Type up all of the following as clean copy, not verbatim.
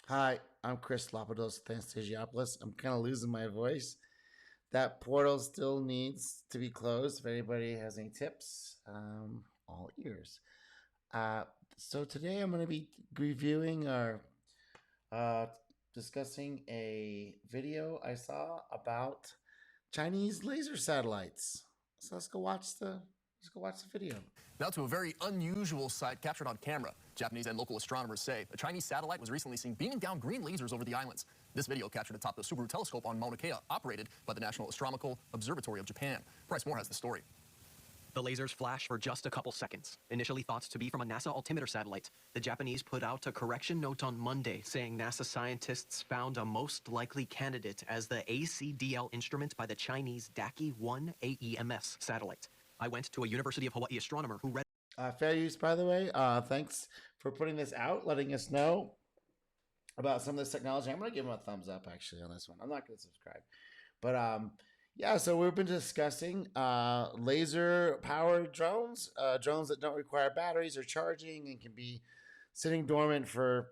Hi, I'm Chris Lapados Thanastasiopoulos. I'm kind of losing my voice. That portal still needs to be closed. If anybody has any tips, all ears. Uh, so today I'm going to be reviewing or uh, discussing a video I saw about Chinese laser satellites. So let's go watch the video. Now to a very unusual sight captured on camera. Japanese and local astronomers say a Chinese satellite was recently seen beaming down green lasers over the islands. This video captured atop the Subaru telescope on Mauna Kea, operated by the National Astronomical Observatory of Japan. Bryce Moore has the story. The lasers flash for just a couple seconds. Initially thought to be from a NASA altimeter satellite, the Japanese put out a correction note on Monday saying NASA scientists found a most likely candidate as the ACDL instrument by the Chinese Daki-1 AEMS satellite. I went to a University of Hawaii astronomer who read... Fair use, by the way. Thanks for putting this out, letting us know about some of this technology. I'm going to give him a thumbs up, actually, on this one. I'm not going to subscribe. But, yeah, so we've been discussing laser-powered drones, drones that don't require batteries or charging and can be sitting dormant for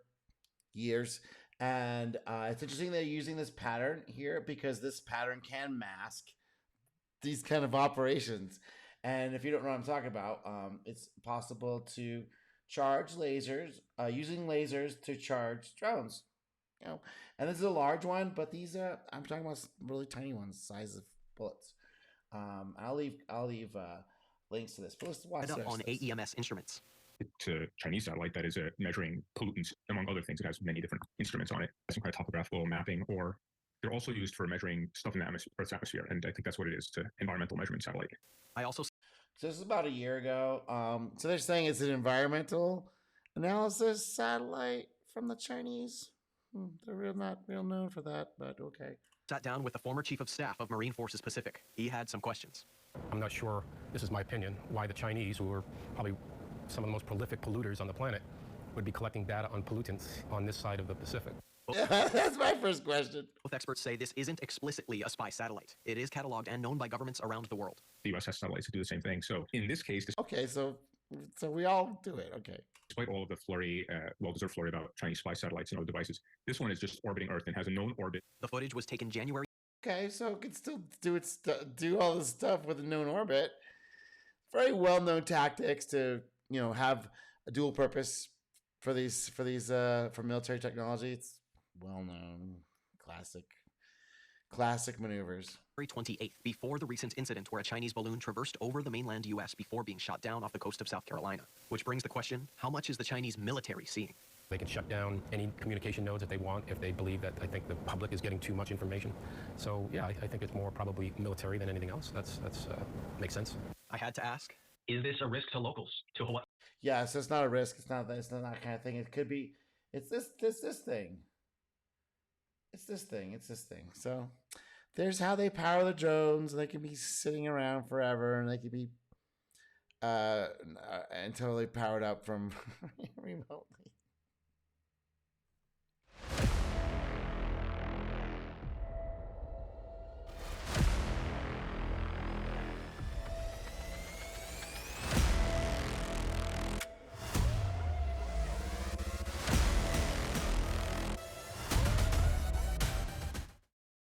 years. And it's interesting they're using this pattern here because this pattern can mask these kind of operations. And if you don't know what I'm talking about, it's possible to charge lasers, using lasers to charge drones. You know, and this is a large one, but these are, I'm talking about really tiny ones, size of bullets. I'll leave links to this. But let's watch up on AEMS instruments. It's a Chinese satellite that is measuring pollutants, among other things. It has many different instruments on it, some kind of topographical mapping, or they're also used for measuring stuff in the Earth's atmosphere, and I think that's what it is, to environmental measurement satellite. I also... So this is about a year ago. So they're saying it's an environmental analysis satellite from the Chinese. They're not real known for that, but okay. Sat down with the former Chief of Staff of Marine Forces Pacific. He had some questions. I'm not sure, this is my opinion, why the Chinese, who are probably some of the most prolific polluters on the planet, would be collecting data on pollutants on this side of the Pacific. That's my first question. Both experts say this isn't explicitly a spy satellite. It is cataloged and known by governments around the world. The U.S. has satellites that do the same thing. So in this case... Okay, so we all do it, okay. Despite all of the flurry, well-deserved flurry about Chinese spy satellites and other devices, this one is just orbiting Earth and has a known orbit. The footage was taken January. Okay, so it can still do all this stuff with a known orbit. Very well-known tactics to, you know, have a dual purpose for military technology. It's well-known, classic maneuvers. February 28th, before the recent incident where a Chinese balloon traversed over the mainland U.S. before being shot down off the coast of South Carolina. Which brings the question, how much is the Chinese military seeing? They can shut down any communication nodes that they want if they believe that, I think, the public is getting too much information. So, yeah, I think it's more probably military than anything else. That's makes sense. I had to ask, is this a risk to locals, to Hawaii? Yeah, so it's not a risk. It's not that kind of thing. It could be, it's this thing. It's this thing. So there's how they power the drones. They can be sitting around forever, and they can be and totally powered up from remotely.